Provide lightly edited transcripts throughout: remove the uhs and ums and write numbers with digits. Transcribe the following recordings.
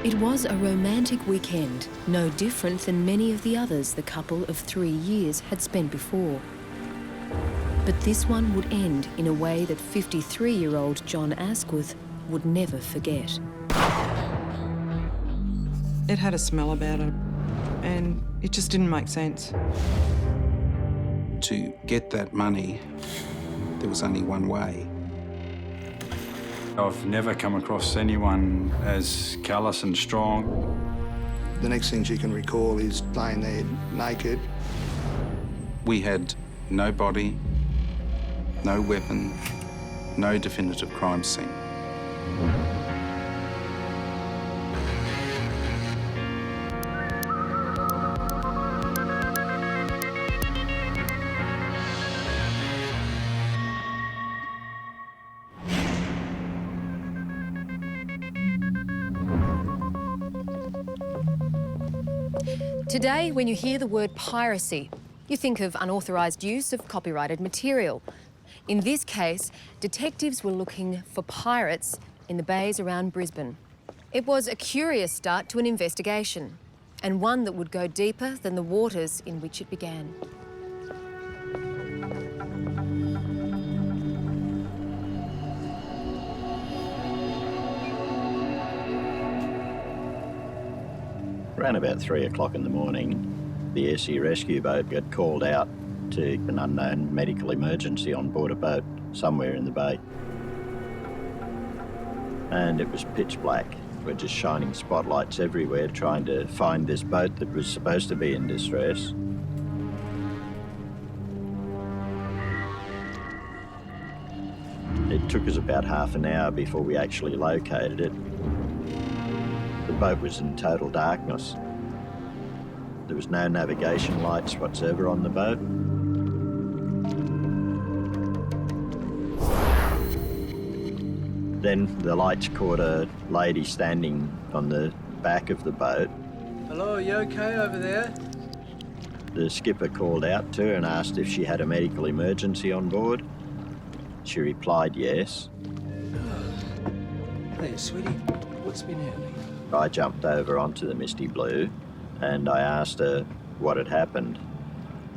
It was a romantic weekend, no different than many of the others the couple of 3 years had spent before. But this one would end in a way that 53-year-old John Asquith would never forget. It had a smell about it, and it just didn't make sense. To get that money, there was only one way. I've never come across anyone as callous and strong. The next thing she can recall is laying there naked. We had no body, no weapon, no definitive crime scene. Today, when you hear the word piracy, you think of unauthorised use of copyrighted material. In this case, detectives were looking for pirates in the bays around Brisbane. It was a curious start to an investigation, and one that would go deeper than the waters in which it began. Around about 3 o'clock in the morning, the air rescue boat got called out to an unknown medical emergency on board a boat somewhere in the bay. And it was pitch black. We're just shining spotlights everywhere trying to find this boat that was supposed to be in distress. It took us about half an hour before we actually located it. The boat was in total darkness. There was no navigation lights whatsoever on the boat. Then the lights caught a lady standing on the back of the boat. Hello, are you okay over there? The skipper called out to her and asked if she had a medical emergency on board. She replied yes. Hey, sweetie, what's been happening? I jumped over onto the Misty Blue and I asked her what had happened.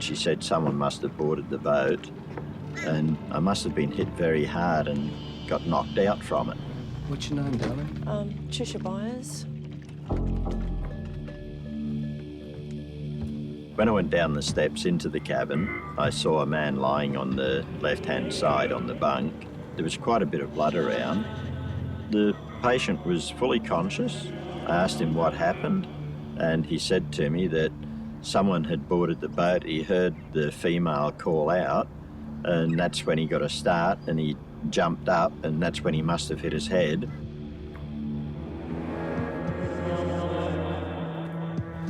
She said someone must have boarded the boat and I must have been hit very hard and got knocked out from it. What's your name, darling? Patricia Byers. When I went down the steps into the cabin, I saw a man lying on the left-hand side on the bunk. There was quite a bit of blood around. The patient was fully conscious. I asked him what happened, and he said to me that someone had boarded the boat. He heard the female call out, and that's when he got a start, and he jumped up, and that's when he must have hit his head.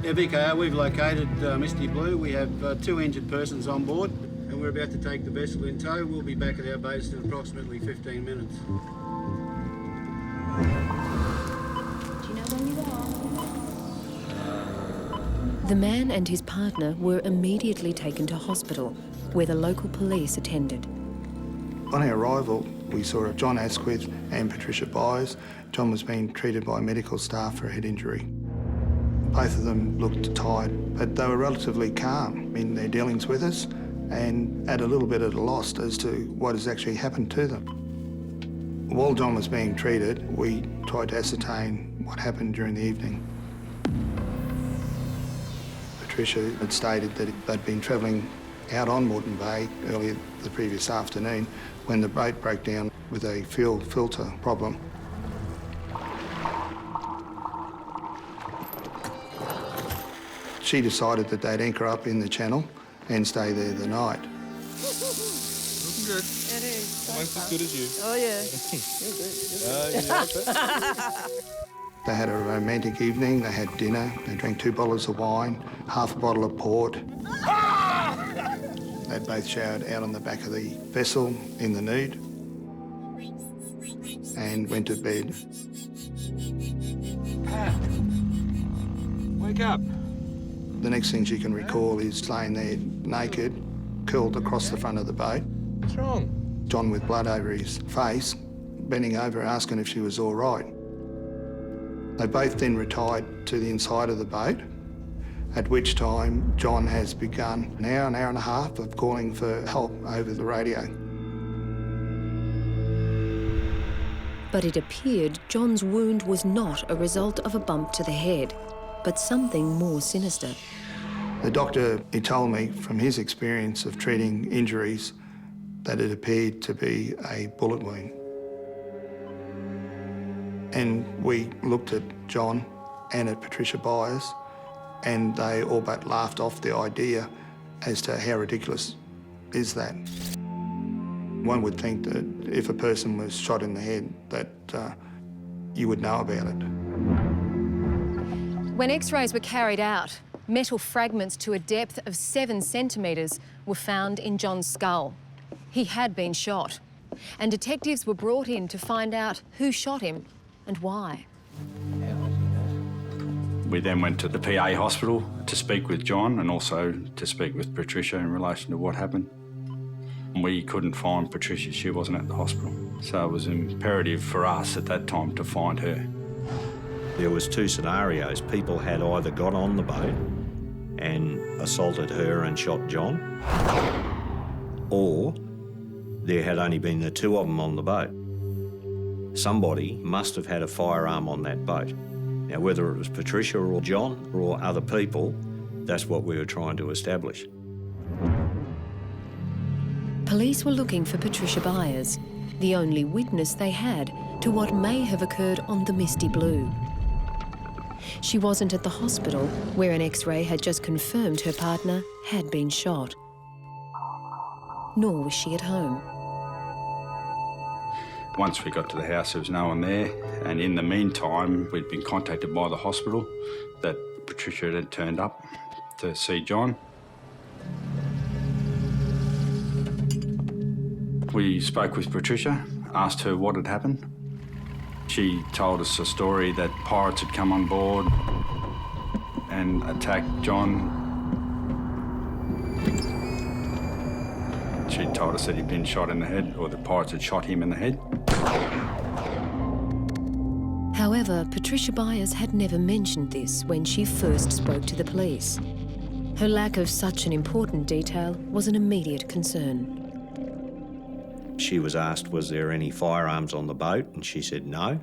Yeah, VKR, we've located Misty Blue. We have 2 injured persons on board, and we're about to take the vessel in tow. We'll be back at our base in approximately 15 minutes. The man and his partner were immediately taken to hospital, where the local police attended. On our arrival, we saw John Asquith and Patricia Byers. John was being treated by medical staff for a head injury. Both of them looked tired, but they were relatively calm in their dealings with us and at a little bit at a loss as to what has actually happened to them. While John was being treated, we tried to ascertain what happened during the evening. Patricia had stated that they'd been travelling out on Moreton Bay earlier the previous afternoon when the boat broke down with a fuel filter problem. She decided that they'd anchor up in the channel and stay there the night. Looking good. It is. Almost as good as you. Oh, yeah. They had a romantic evening. They had dinner. They drank 2 bottles of wine, half a bottle of port. They both showered out on the back of the vessel in the nude and went to bed. Pat, wake up. The next thing she can recall is laying there naked, curled across the front of the boat. What's wrong? John with blood over his face, bending over asking if she was all right. They both then retired to the inside of the boat, at which time John has begun an hour and a half of calling for help over the radio. But it appeared John's wound was not a result of a bump to the head, but something more sinister. The doctor, he told me from his experience of treating injuries that it appeared to be a bullet wound. And we looked at John and at Patricia Byers, and they all but laughed off the idea as to how ridiculous is that. One would think that if a person was shot in the head, that you would know about it. When X-rays were carried out, metal fragments to a depth of 7 centimetres were found in John's skull. He had been shot, and detectives were brought in to find out who shot him and why. We then went to the PA hospital to speak with John and also to speak with Patricia in relation to what happened. We couldn't find Patricia, she wasn't at the hospital. So it was imperative for us at that time to find her. There was 2 scenarios. People had either got on the boat and assaulted her and shot John, or there had only been the 2 of them on the boat. Somebody must have had a firearm on that boat. Now, whether it was Patricia or John or other people, that's what we were trying to establish. Police were looking for Patricia Byers, the only witness they had to what may have occurred on the Misty Blue. She wasn't at the hospital, where an X-ray had just confirmed her partner had been shot. Nor was she at home. Once we got to the house, there was no one there, and in the meantime, we'd been contacted by the hospital that Patricia had turned up to see John. We spoke with Patricia, asked her what had happened. She told us a story that pirates had come on board and attacked John. She told us that he'd been shot in the head, or the pirates had shot him in the head. However, Patricia Byers had never mentioned this when she first spoke to the police. Her lack of such an important detail was an immediate concern. She was asked, was there any firearms on the boat? And she said no.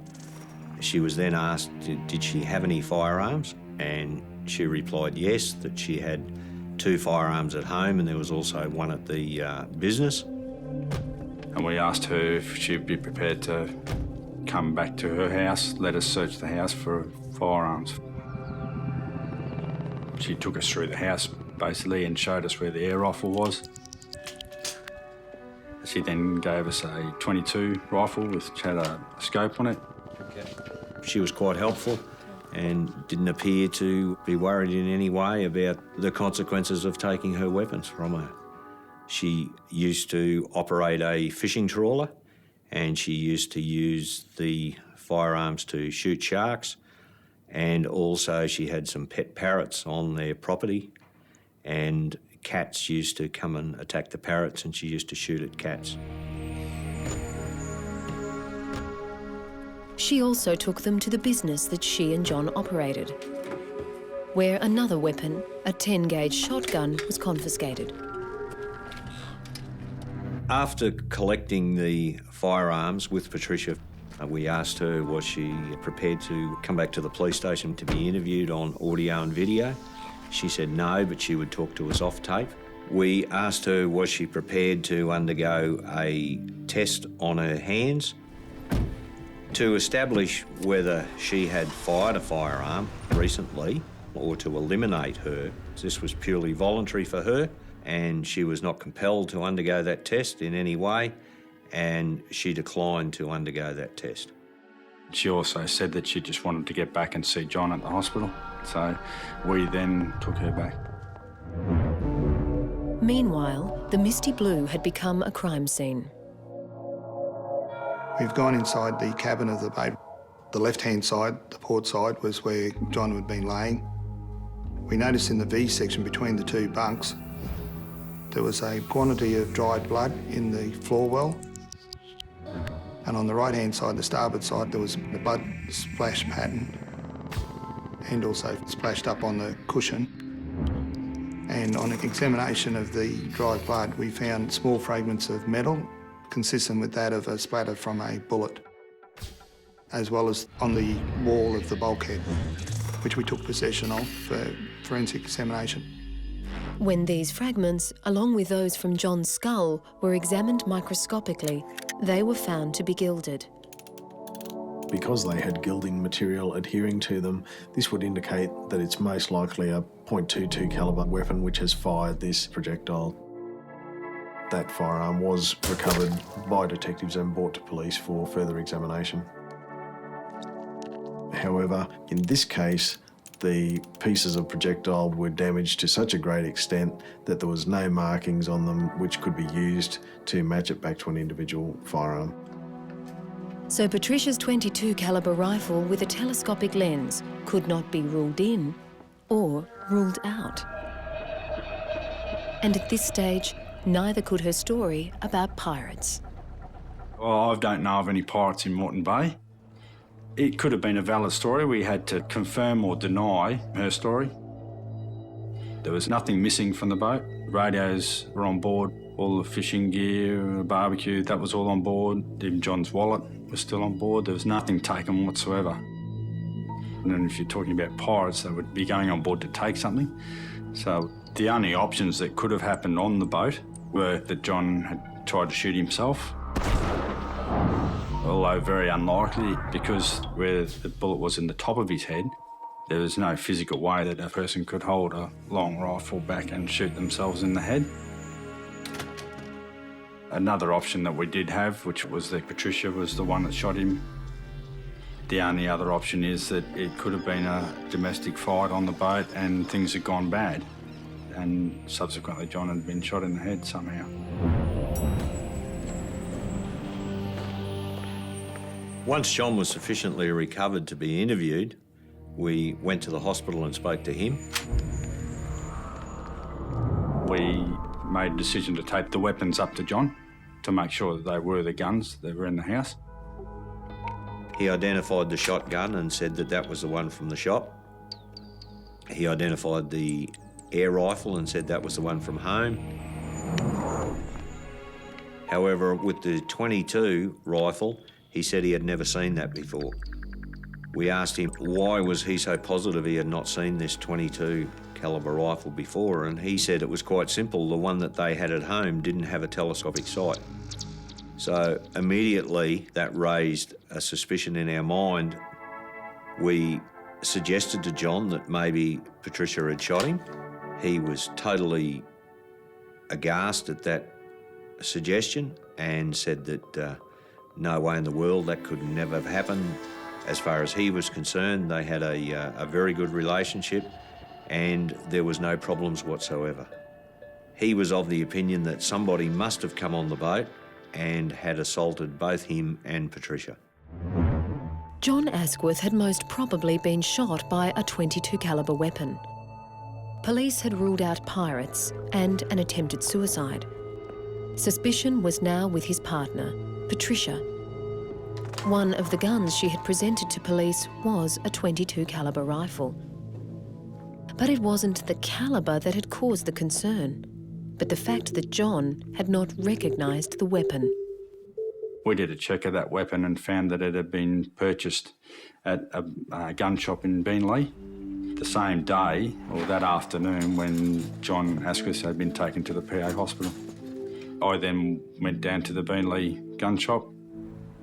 She was then asked, did she have any firearms? And she replied yes, that she had 2 firearms at home and there was also one at the business. And we asked her if she'd be prepared to come back to her house, let us search the house for firearms. She took us through the house, basically, and showed us where the air rifle was. She then gave us a .22 rifle which had a scope on it. Okay. She was quite helpful and didn't appear to be worried in any way about the consequences of taking her weapons from her. She used to operate a fishing trawler and she used to use the firearms to shoot sharks, and also she had some pet parrots on their property, and cats used to come and attack the parrots and she used to shoot at cats. She also took them to the business that she and John operated, where another weapon, a 10-gauge shotgun, was confiscated. After collecting the firearms with Patricia, we asked her was she prepared to come back to the police station to be interviewed on audio and video. She said no, but she would talk to us off tape. We asked her was she prepared to undergo a test on her hands to establish whether she had fired a firearm recently or to eliminate her. This was purely voluntary for her, and she was not compelled to undergo that test in any way, and she declined to undergo that test. She also said that she just wanted to get back and see John at the hospital, so we then took her back. Meanwhile, the Misty Blue had become a crime scene. We've gone inside the cabin of the boat. The left-hand side, the port side, was where John had been laying. We noticed in the V section between the 2 bunks, there was a quantity of dried blood in the floor well. And on the right-hand side, the starboard side, there was the blood splash pattern and also splashed up on the cushion. And on an examination of the dried blood, we found small fragments of metal consistent with that of a splatter from a bullet, as well as on the wall of the bulkhead, which we took possession of for forensic examination. When these fragments, along with those from John's skull, were examined microscopically, they were found to be gilded. Because they had gilding material adhering to them, this would indicate that it's most likely a .22 calibre weapon which has fired this projectile. That firearm was recovered by detectives and brought to police for further examination. However, in this case, the pieces of projectile were damaged to such a great extent that there was no markings on them which could be used to match it back to an individual firearm. So Patricia's .22 calibre rifle with a telescopic lens could not be ruled in or ruled out. And at this stage, neither could her story about pirates. Well, I don't know of any pirates in Moreton Bay. It could have been a valid story. We had to confirm or deny her story. There was nothing missing from the boat. Radios were on board, all the fishing gear, barbecue, that was all on board. Even John's wallet was still on board. There was nothing taken whatsoever. And then if you're talking about pirates, they would be going on board to take something. So the only options that could have happened on the boat were that John had tried to shoot himself, although very unlikely because where the bullet was in the top of his head, there was no physical way that a person could hold a long rifle back and shoot themselves in the head. Another option that we did have, which was that Patricia was the one that shot him. The only other option is that it could have been a domestic fight on the boat and things had gone bad. And subsequently, John had been shot in the head somehow. Once John was sufficiently recovered to be interviewed, we went to the hospital and spoke to him. We made a decision to take the weapons up to John to make sure that they were the guns that were in the house. He identified the shotgun and said that that was the one from the shop. He identified the air rifle and said that was the one from home. However, with the .22 rifle, he said he had never seen that before. We asked him why was he so positive he had not seen this .22 calibre rifle before, and he said it was quite simple. The one that they had at home didn't have a telescopic sight. So immediately that raised a suspicion in our mind. We suggested to John that maybe Patricia had shot him. He was totally aghast at that suggestion and said that no way in the world that could never have happened. As far as he was concerned, they had a very good relationship and there was no problems whatsoever. He was of the opinion that somebody must have come on the boat and had assaulted both him and Patricia. John Asquith had most probably been shot by a .22 calibre weapon. Police had ruled out pirates and an attempted suicide. Suspicion was now with his partner, Patricia. One of the guns she had presented to police was a .22 calibre rifle. But it wasn't the calibre that had caused the concern, but the fact that John had not recognised the weapon. We did a check of that weapon and found that it had been purchased at a gun shop in Beenleigh the same day or that afternoon when John Asquith had been taken to the PA hospital. I then went down to the Beenleigh gun shop.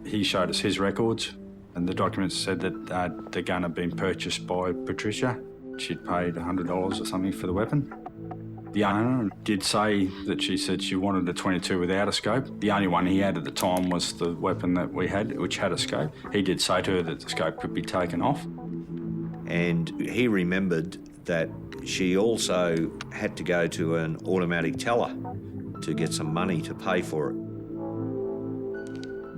He showed us his records and the documents said that the gun had been purchased by Patricia. She'd paid $100 or something for the weapon. The owner did say that she said she wanted a .22 without a scope. The only one he had at the time was the weapon that we had, which had a scope. He did say to her that the scope could be taken off. And he remembered that she also had to go to an automatic teller to get some money to pay for it.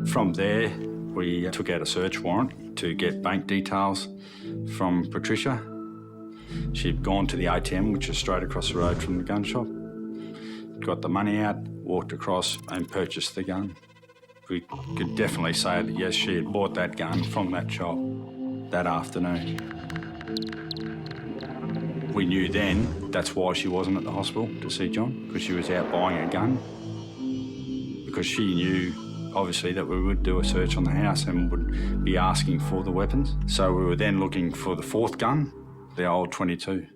From there, we took out a search warrant to get bank details from Patricia. She'd gone to the ATM, which was straight across the road from the gun shop, got the money out, walked across and purchased the gun. We could definitely say that, yes, she had bought that gun from that shop that afternoon. We knew then that's why she wasn't at the hospital to see John, because she was out buying a gun. Because she knew, obviously, that we would do a search on the house and would be asking for the weapons. So we were then looking for the fourth gun, the old 22.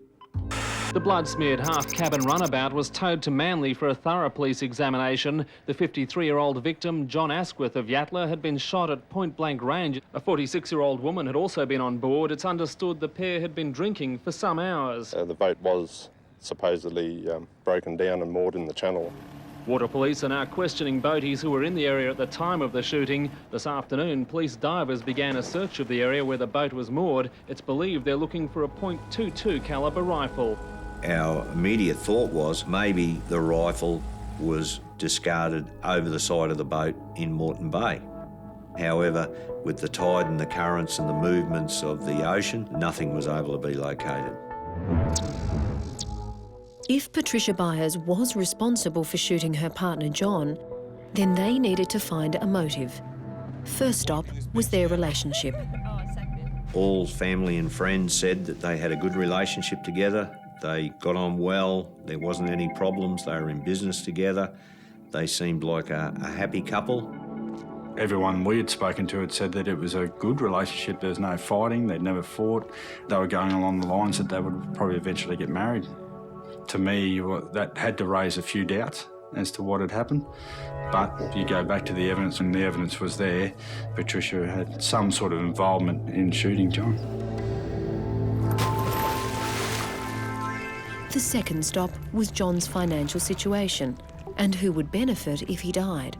The blood-smeared half-cabin runabout was towed to Manly for a thorough police examination. The 53-year-old victim, John Asquith of Yatala, had been shot at point-blank range. A 46-year-old woman had also been on board. It's understood the pair had been drinking for some hours. The boat was supposedly broken down and moored in the channel. Water police are now questioning boaties who were in the area at the time of the shooting. This afternoon, police divers began a search of the area where the boat was moored. It's believed they're looking for a .22 calibre rifle. Our immediate thought was maybe the rifle was discarded over the side of the boat in Moreton Bay. However, with the tide and the currents and the movements of the ocean, nothing was able to be located. If Patricia Byers was responsible for shooting her partner John, then they needed to find a motive. First stop was their relationship. All family and friends said that they had a good relationship together. They got on well, there wasn't any problems, they were in business together. They seemed like a happy couple. Everyone we had spoken to had said that it was a good relationship. There was no fighting, they'd never fought. They were going along the lines that they would probably eventually get married. To me, that had to raise a few doubts as to what had happened. But you go back to the evidence, and the evidence was there. Patricia had some sort of involvement in shooting John. The second stop was John's financial situation and who would benefit if he died.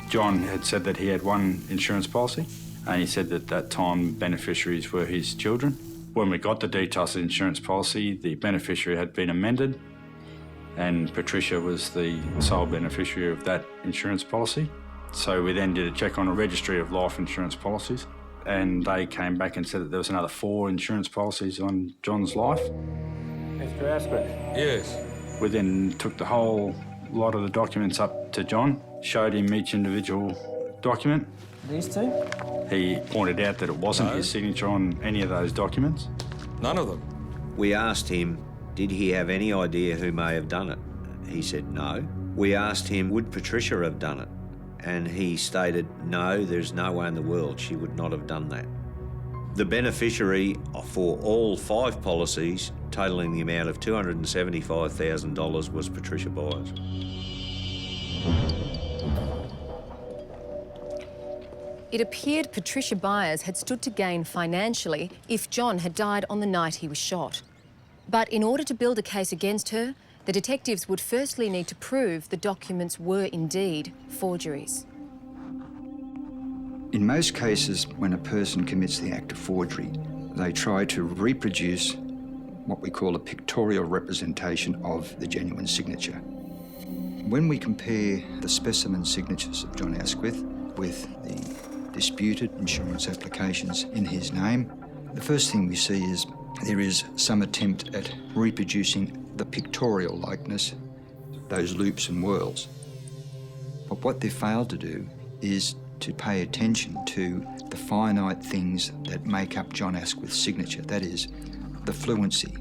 John had said that he had one insurance policy, and he said that at that time beneficiaries were his children. When we got the details of the insurance policy, the beneficiary had been amended, and Patricia was the sole beneficiary of that insurance policy. So we then did a check on a registry of life insurance policies, and they came back and said that there was another 4 insurance policies on John's life. Mr. Asquith? Yes. We then took the whole lot of the documents up to John, showed him each individual document. These two? He pointed out that it wasn't his signature on any of those documents. None of them? We asked him, did he have any idea who may have done it? He said no. We asked him, would Patricia have done it? And he stated, no, there's no way in the world she would not have done that. The beneficiary for all 5 policies, totalling the amount of $275,000, was Patricia Byers. It appeared Patricia Byers had stood to gain financially if John had died on the night he was shot. But in order to build a case against her, the detectives would firstly need to prove the documents were indeed forgeries. In most cases, when a person commits the act of forgery, they try to reproduce what we call a pictorial representation of the genuine signature. When we compare the specimen signatures of John Asquith with the disputed insurance applications in his name, the first thing we see is there is some attempt at reproducing the pictorial likeness, those loops and whirls. But what they failed to do is to pay attention to the finite things that make up John Asquith's signature. That is, the fluency,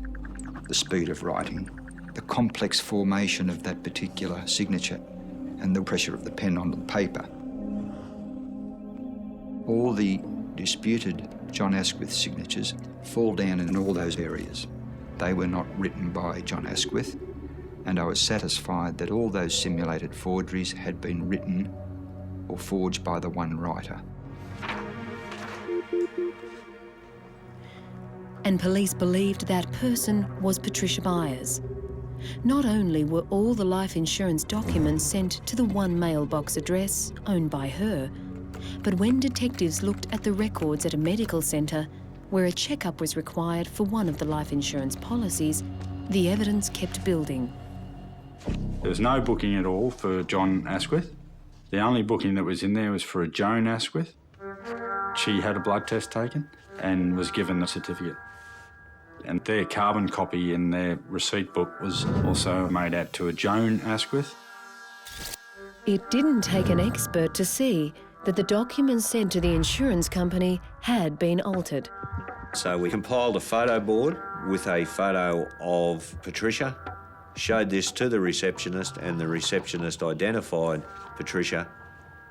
the speed of writing, the complex formation of that particular signature, and the pressure of the pen onto the paper. All the disputed John Asquith signatures fall down in all those areas. They were not written by John Asquith, and I was satisfied that all those simulated forgeries had been written or forged by the one writer. And police believed that person was Patricia Byers. Not only were all the life insurance documents sent to the one mailbox address owned by her, but when detectives looked at the records at a medical centre where a checkup was required for one of the life insurance policies, the evidence kept building. There was no booking at all for John Asquith. The only booking that was in there was for a Joan Asquith. She had a blood test taken and was given the certificate. And their carbon copy in their receipt book was also made out to a Joan Asquith. It didn't take an expert to see that the documents sent to the insurance company had been altered. So we compiled a photo board with a photo of Patricia, showed this to the receptionist, and the receptionist identified Patricia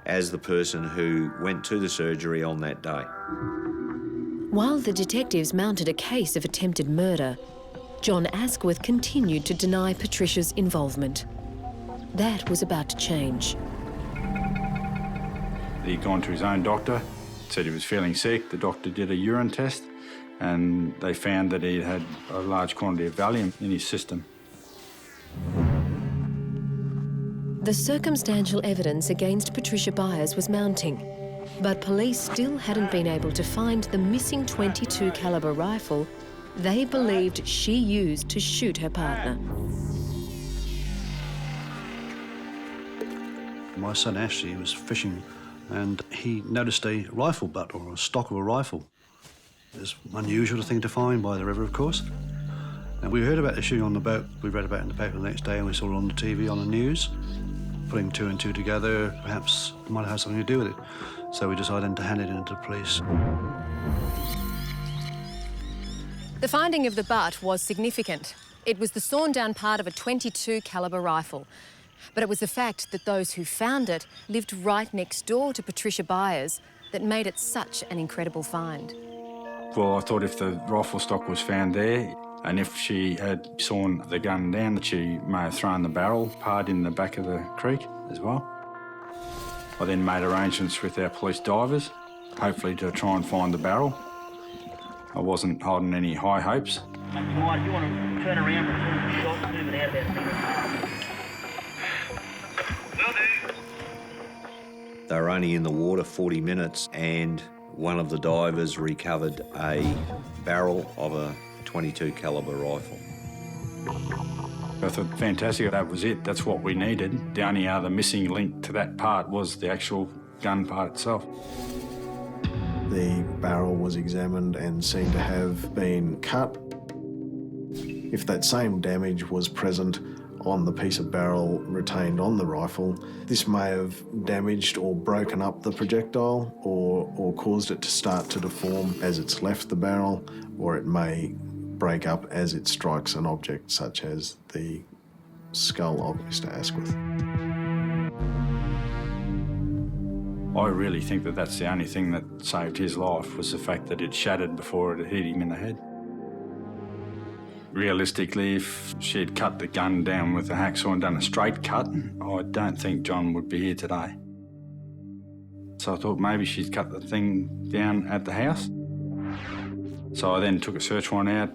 as the person who went to the surgery on that day. While the detectives mounted a case of attempted murder, John Asquith continued to deny Patricia's involvement. That was about to change. He'd gone to his own doctor, said he was feeling sick. The doctor did a urine test and they found that he had a large quantity of Valium in his system. The circumstantial evidence against Patricia Byers was mounting, but police still hadn't been able to find the missing .22 caliber rifle they believed she used to shoot her partner. My son Ashley was fishing and he noticed a rifle butt, or a stock of a rifle. It's an unusual thing to find by the river, of course. And we heard about the shooting on the boat. We read about it in the paper the next day and we saw it on the TV, on the news. Putting two and two together, perhaps it might have had something to do with it. So we decided to hand it in to the police. The finding of the butt was significant. It was the sawn down part of a .22 caliber rifle. But it was the fact that those who found it lived right next door to Patricia Byers that made it such an incredible find. Well, I thought if the rifle stock was found there, and if she had sawn the gun down, that she may have thrown the barrel part in the back of the creek as well. I then made arrangements with our police divers, hopefully to try and find the barrel. I wasn't holding any high hopes. You want to turn around and turn the shot and move it out there. They were only in the water 40 minutes and one of the divers recovered a barrel of a .22 caliber rifle. I thought, fantastic, that was it, that's what we needed. The only other missing link to that part was the actual gun part itself. The barrel was examined and seemed to have been cut. If that same damage was present on the piece of barrel retained on the rifle, this may have damaged or broken up the projectile or caused it to start to deform as it's left the barrel, or it may break up as it strikes an object such as the skull of Mr. Asquith. I really think that that's the only thing that saved his life, was the fact that it shattered before it hit him in the head. Realistically, if she had cut the gun down with a hacksaw and done a straight cut, I don't think John would be here today. So I thought maybe she'd cut the thing down at the house. So I then took a search warrant out.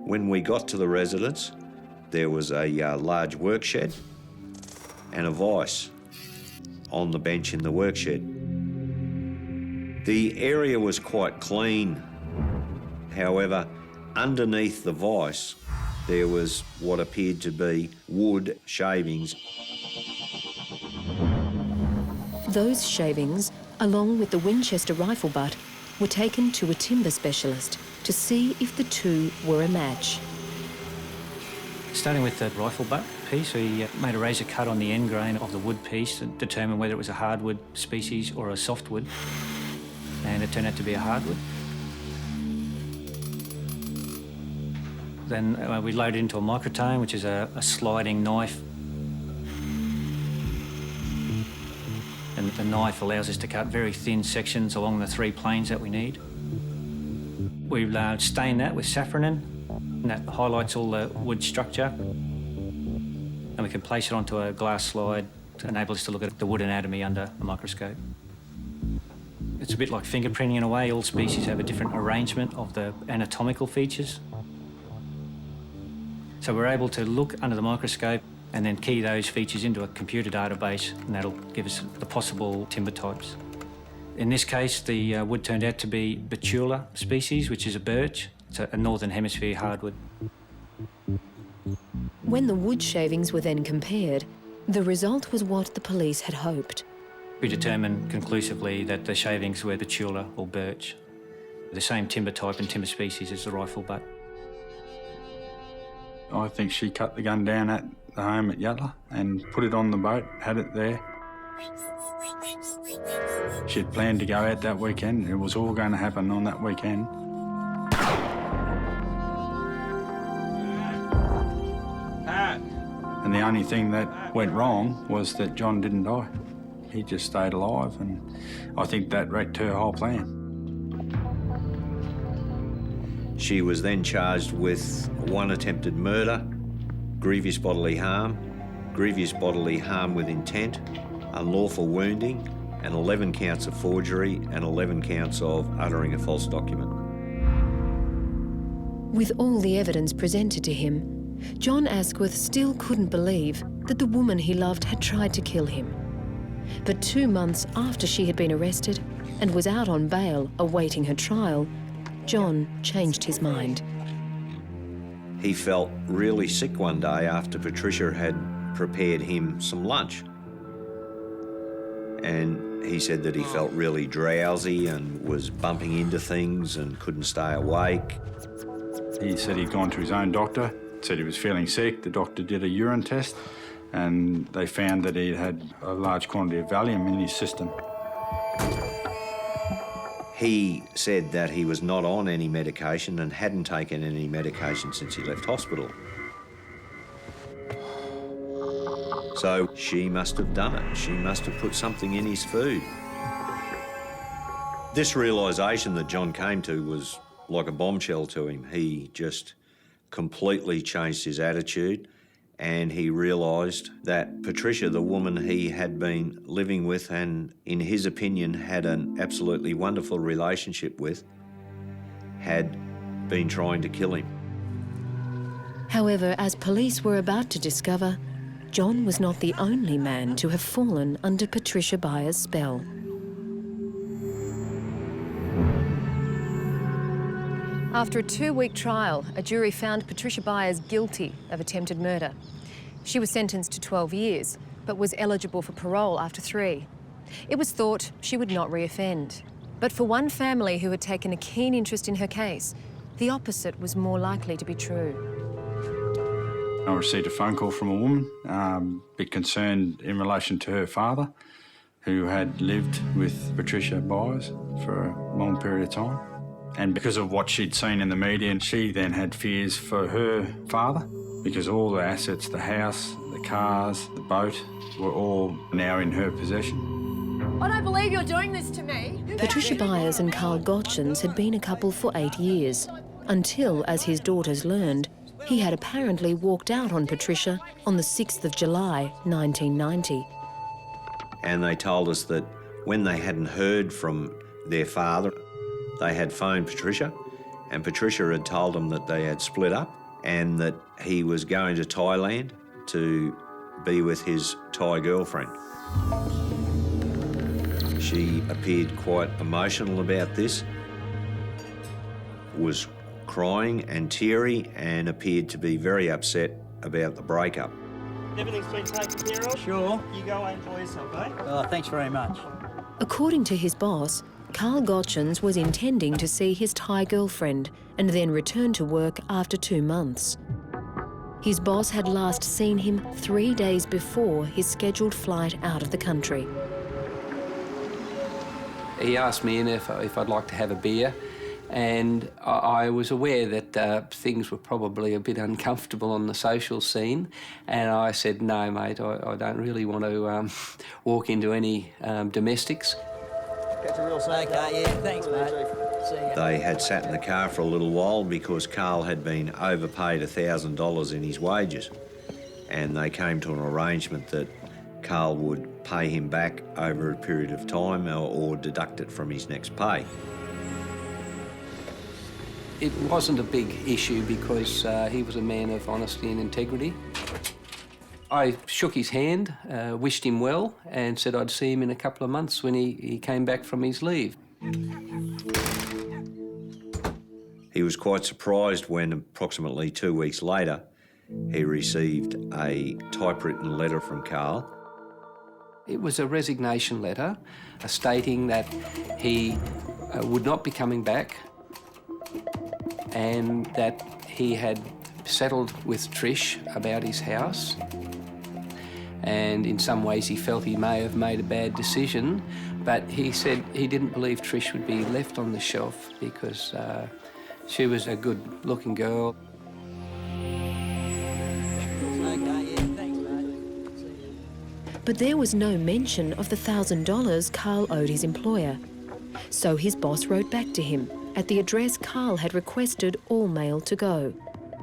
When we got to the residence, there was a large work shed and a vice on the bench in the work shed. The area was quite clean. However, underneath the vice, there was what appeared to be wood shavings. Those shavings, along with the Winchester rifle butt, were taken to a timber specialist to see if the two were a match. Starting with the rifle butt piece, we made a razor cut on the end grain of the wood piece and determined whether it was a hardwood species or a softwood, and it turned out to be a hardwood. Then we loaded it into a microtome, which is a sliding knife. And the knife allows us to cut very thin sections along the 3 planes that we need. We've stained that with safranin, and that highlights all the wood structure. And we can place it onto a glass slide to enable us to look at the wood anatomy under a microscope. It's a bit like fingerprinting in a way. All species have a different arrangement of the anatomical features. So we're able to look under the microscope and then key those features into a computer database, and that'll give us the possible timber types. In this case, the wood turned out to be Betula species, which is a birch. It's a northern hemisphere hardwood. When the wood shavings were then compared, the result was what the police had hoped. We determined conclusively that the shavings were Betula or birch, the same timber type and timber species as the rifle butt. I think she cut the gun down at the home at Yatla and put it on the boat, had it there. She'd planned to go out that weekend. It was all going to happen on that weekend. And the only thing that went wrong was that John didn't die. He just stayed alive, and I think that wrecked her whole plan. She was then charged with 1 attempted murder, grievous bodily harm with intent, unlawful wounding, and 11 counts of forgery and 11 counts of uttering a false document. With all the evidence presented to him, John Asquith still couldn't believe that the woman he loved had tried to kill him. But 2 months after she had been arrested and was out on bail awaiting her trial, John changed his mind. He felt really sick one day after Patricia had prepared him some lunch. And he said that he felt really drowsy and was bumping into things and couldn't stay awake. He said he'd gone to his own doctor, said he was feeling sick. The doctor did a urine test and they found that he had a large quantity of Valium in his system. He said that he was not on any medication and hadn't taken any medication since he left hospital. So she must have done it. She must have put something in his food. This realisation that John came to was like a bombshell to him. He just completely changed his attitude, and he realised that Patricia, the woman he had been living with and, in his opinion, had an absolutely wonderful relationship with, had been trying to kill him. However, as police were about to discover, John was not the only man to have fallen under Patricia Byers' spell. After a 2-week trial, a jury found Patricia Byers guilty of attempted murder. She was sentenced to 12 years, but was eligible for parole after 3. It was thought she would not reoffend. But for one family who had taken a keen interest in her case, the opposite was more likely to be true. I received a phone call from a woman, a bit concerned in relation to her father, who had lived with Patricia Byers for a long period of time. And because of what she'd seen in the media, she then had fears for her father, because all the assets, the house, the cars, the boat, were all now in her possession. I don't believe you're doing this to me. Patricia Byers and Carl Gottschens had been a couple for 8 years, until, as his daughters learned, he had apparently walked out on Patricia on the 6th of July, 1990. And they told us that when they hadn't heard from their father, they had phoned Patricia, and Patricia had told them that they had split up and that he was going to Thailand to be with his Thai girlfriend. She appeared quite emotional about this, was crying and teary, and appeared to be very upset about the breakup. Everything's been taken care of? Sure. You go and enjoy yourself, eh? Oh, thanks very much. According to his boss, Carl Gottschens was intending to see his Thai girlfriend and then return to work after 2 months. His boss had last seen him 3 days before his scheduled flight out of the country. He asked me in if I'd like to have a beer, and I was aware that things were probably a bit uncomfortable on the social scene, and I said, no, mate, I don't really want to walk into any domestics. Catch a real safe. Okay, yeah, thanks, mate. See ya. They had sat in the car for a little while because Carl had been overpaid $1,000 in his wages, and they came to an arrangement that Carl would pay him back over a period of time or deduct it from his next pay. It wasn't a big issue because he was a man of honesty and integrity. I shook his hand, wished him well, and said I'd see him in a couple of months when he came back from his leave. He was quite surprised when, approximately 2 weeks later, he received a typewritten letter from Carl. It was a resignation letter stating that he would not be coming back and that he had settled with Trish about his house, and in some ways he felt he may have made a bad decision, but he said he didn't believe Trish would be left on the shelf because she was a good-looking girl. But there was no mention of the $1,000 Carl owed his employer. So his boss wrote back to him at the address Carl had requested all mail to go.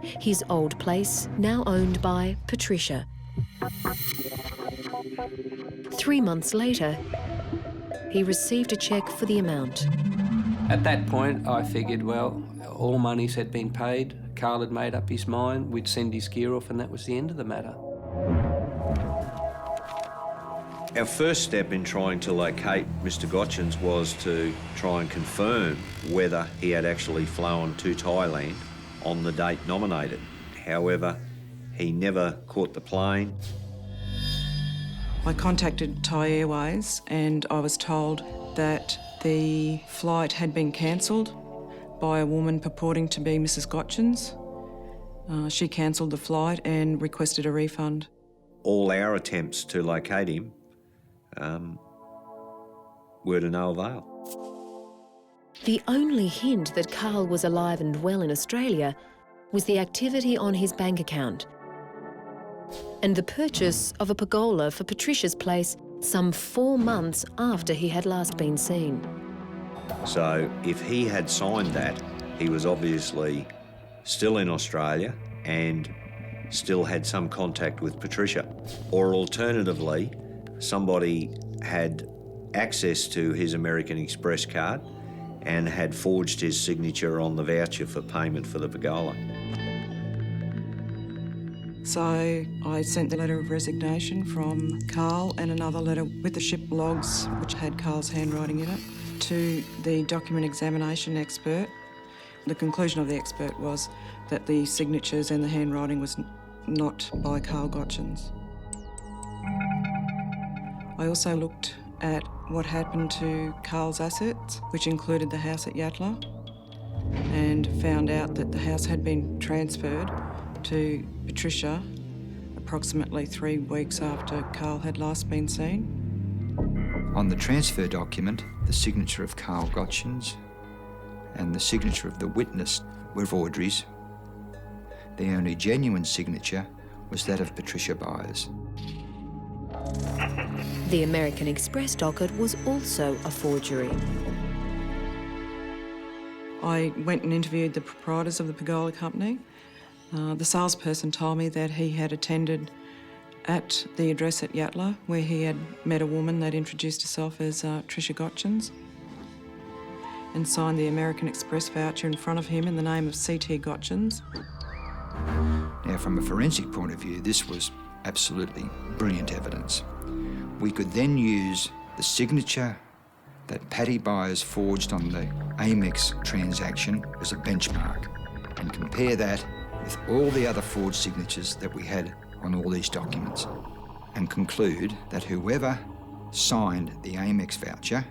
His old place, now owned by Patricia. 3 months later, he received a cheque for the amount. At that point, I figured, well, all monies had been paid. Carl had made up his mind. We'd send his gear off, and that was the end of the matter. Our first step in trying to locate Mr. Gotchins was to try and confirm whether he had actually flown to Thailand on the date nominated. However, he never caught the plane. I contacted Thai Airways and I was told that the flight had been cancelled by a woman purporting to be Mrs. Gotchins. She cancelled the flight and requested a refund. All our attempts to locate him were to no avail. The only hint that Carl was alive and well in Australia was the activity on his bank account and the purchase of a pergola for Patricia's place some 4 months after he had last been seen. So if he had signed that, he was obviously still in Australia and still had some contact with Patricia. Or alternatively, somebody had access to his American Express card and had forged his signature on the voucher for payment for the pergola. So I sent the letter of resignation from Carl and another letter with the ship logs, which had Carl's handwriting in it, to the document examination expert. The conclusion of the expert was that the signatures and the handwriting was not by Carl Gotchins. I also looked at what happened to Carl's assets, which included the house at Yatla, and found out that the house had been transferred to Patricia approximately 3 weeks after Carl had last been seen. On the transfer document, the signature of Carl Gotchins and the signature of the witness were forgeries. The only genuine signature was that of Patricia Byers. The American Express docket was also a forgery. I went and interviewed the proprietors of the pergola company. The salesperson told me that he had attended at the address at Yatla, where he had met a woman that introduced herself as Tricia Gotchins and signed the American Express voucher in front of him in the name of C.T. Gotchins. Now, from a forensic point of view, this was absolutely brilliant evidence. We could then use the signature that Paddy Byers forged on the Amex transaction as a benchmark and compare that with all the other forged signatures that we had on all these documents and conclude that whoever signed the Amex voucher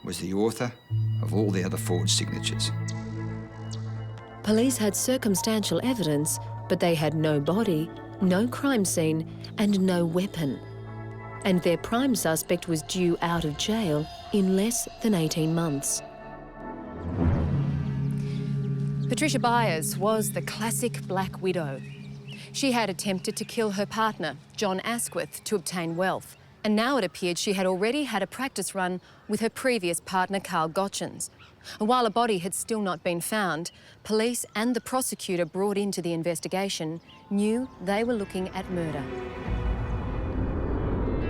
was the author of all the other forged signatures. Police had circumstantial evidence, but they had no body, no crime scene, and no weapon. And their prime suspect was due out of jail in less than 18 months. Patricia Byers was the classic black widow. She had attempted to kill her partner, John Asquith, to obtain wealth. And now it appeared she had already had a practice run with her previous partner, Carl Gotchins. And while a body had still not been found, police and the prosecutor brought into the investigation knew they were looking at murder.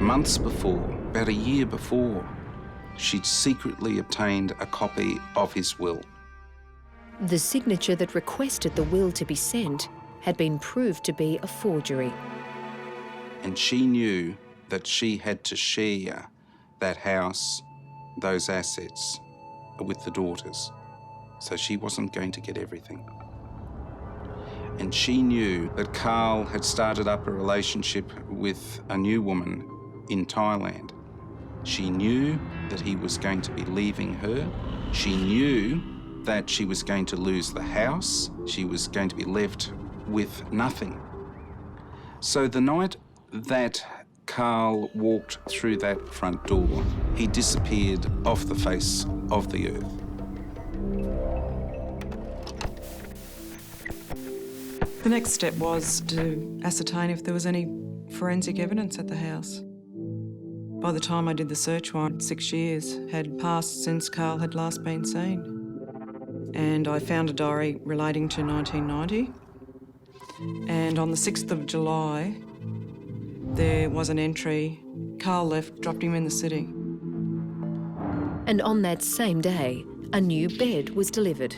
Months before, about a year before, she'd secretly obtained a copy of his will. The signature that requested the will to be sent had been proved to be a forgery. And she knew that she had to share that house, those assets, with the daughters. So she wasn't going to get everything. And she knew that Carl had started up a relationship with a new woman in Thailand. She knew that he was going to be leaving her. She knew that she was going to lose the house. She was going to be left with nothing. So the night that Carl walked through that front door, he disappeared off the face of the earth. The next step was to ascertain if there was any forensic evidence at the house. By the time I did the search warrant, 6 years had passed since Carl had last been seen. And I found a diary relating to 1990. And on the 6th of July, there was an entry. Carl left, dropped him in the city. And on that same day, a new bed was delivered.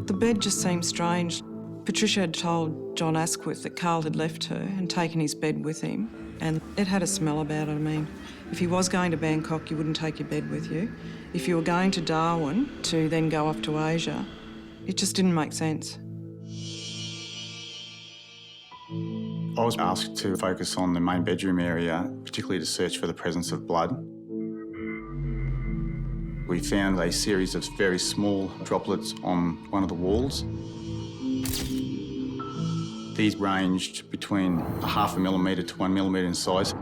The bed just seemed strange. Patricia had told John Asquith that Carl had left her and taken his bed with him, and it had a smell about it. I mean, if he was going to Bangkok, you wouldn't take your bed with you. If you were going to Darwin to then go off to Asia, it just didn't make sense. I was asked to focus on the main bedroom area, particularly to search for the presence of blood. We found a series of very small droplets on one of the walls. These ranged between 0.5 millimetre to 1 millimetre in size,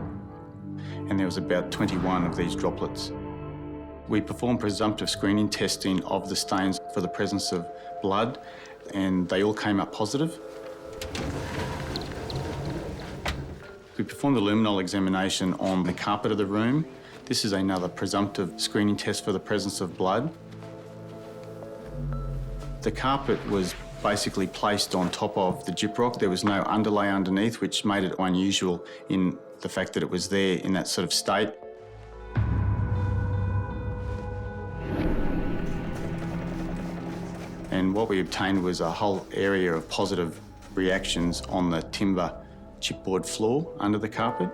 and there was about 21 of these droplets. We performed presumptive screening testing of the stains for the presence of blood, and they all came up positive. We performed a luminol examination on the carpet of the room. This is another presumptive screening test for the presence of blood. The carpet was basically placed on top of the gyprock. There was no underlay underneath, which made it unusual in the fact that it was there in that sort of state. And what we obtained was a whole area of positive reactions on the timber chipboard floor under the carpet.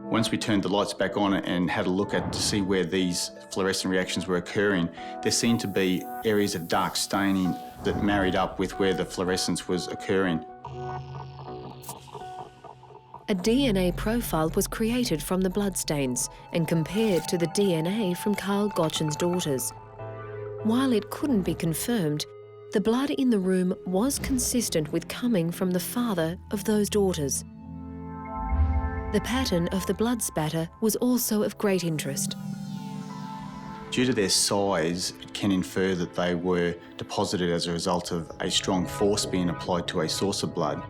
Once we turned the lights back on and had a look at to see where these fluorescent reactions were occurring, there seemed to be areas of dark staining that married up with where the fluorescence was occurring. A DNA profile was created from the bloodstains and compared to the DNA from Carl Gotchen's daughters. While it couldn't be confirmed, the blood in the room was consistent with coming from the father of those daughters. The pattern of the blood spatter was also of great interest. Due to their size, it can infer that they were deposited as a result of a strong force being applied to a source of blood.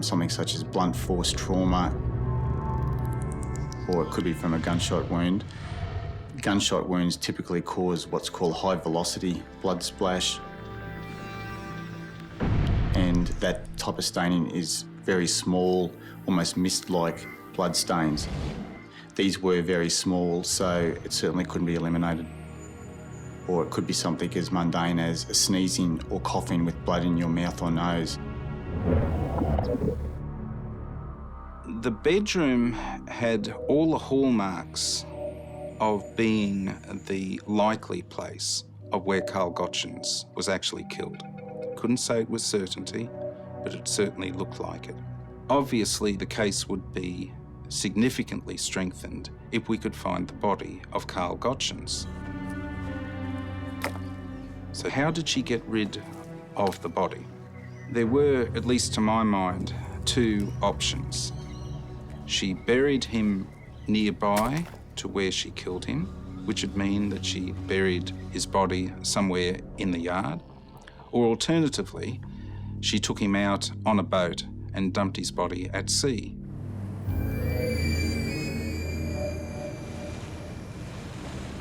Something such as blunt force trauma, or it could be from a gunshot wound. Gunshot wounds typically cause what's called high velocity blood splash, and that type of staining is very small, almost mist-like blood stains. These were very small, so it certainly couldn't be eliminated. Or it could be something as mundane as sneezing or coughing with blood in your mouth or nose. The bedroom had all the hallmarks of being the likely place of where Carl Gotchens was actually killed. Couldn't say it with certainty, but it certainly looked like it. Obviously, the case would be significantly strengthened if we could find the body of Carl Gotchens. So how did she get rid of the body? There were, at least to my mind, two options. She buried him nearby to where she killed him, which would mean that she buried his body somewhere in the yard. Or alternatively, she took him out on a boat and dumped his body at sea.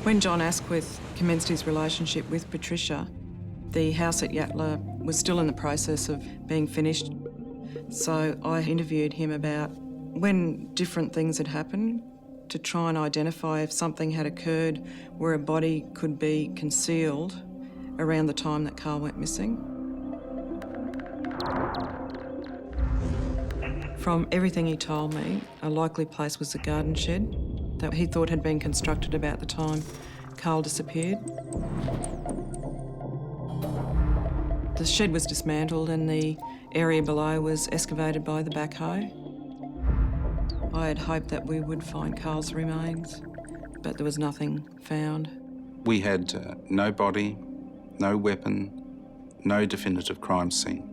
When John Asquith commenced his relationship with Patricia, the house at Yatala was still in the process of being finished. So I interviewed him about when different things had happened to try and identify if something had occurred where a body could be concealed around the time that Carl went missing. From everything he told me, a likely place was the garden shed that he thought had been constructed about the time Carl disappeared. The shed was dismantled and the area below was excavated by the backhoe. I had hoped that we would find Carl's remains, but there was nothing found. We had no body, no weapon, no definitive crime scene.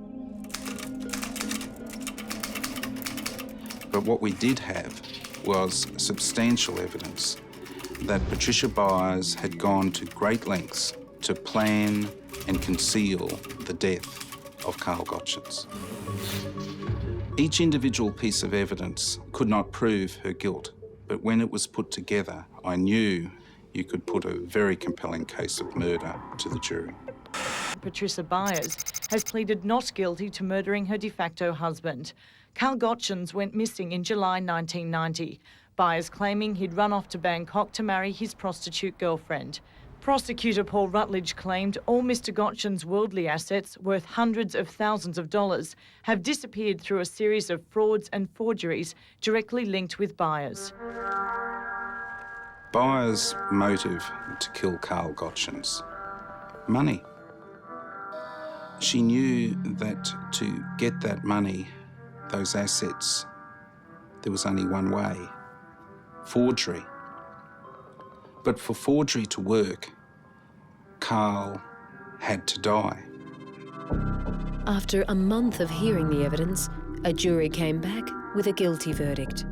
But what we did have was substantial evidence that Patricia Byers had gone to great lengths to plan and conceal the death of Carl Gotchens. Each individual piece of evidence could not prove her guilt, but when it was put together, I knew you could put a very compelling case of murder to the jury. Patricia Byers has pleaded not guilty to murdering her de facto husband. Carl Gottschens went missing in July 1990. Byers claiming he'd run off to Bangkok to marry his prostitute girlfriend. Prosecutor Paul Rutledge claimed all Mr Gottschens' worldly assets, worth hundreds of thousands of dollars, have disappeared through a series of frauds and forgeries directly linked with Byers. Byers' motive to kill Carl Gottschens: money. She knew that to get that money, those assets, there was only one way: forgery. But for forgery to work, Carl had to die. After a month of hearing the evidence, a jury came back with a guilty verdict.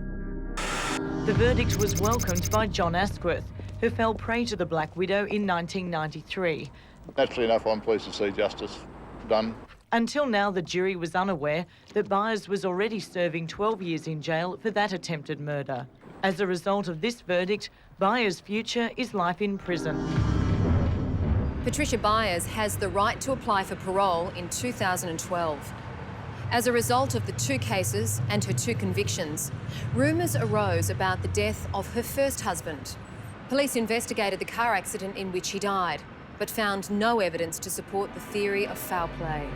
The verdict was welcomed by John Asquith, who fell prey to the Black Widow in 1993. Naturally enough, I'm pleased to see justice done. Until now, the jury was unaware that Byers was already serving 12 years in jail for that attempted murder. As a result of this verdict, Byers' future is life in prison. Patricia Byers has the right to apply for parole in 2012. As a result of the 2 cases and her 2 convictions, rumours arose about the death of her first husband. Police investigated the car accident in which he died, but found no evidence to support the theory of foul play.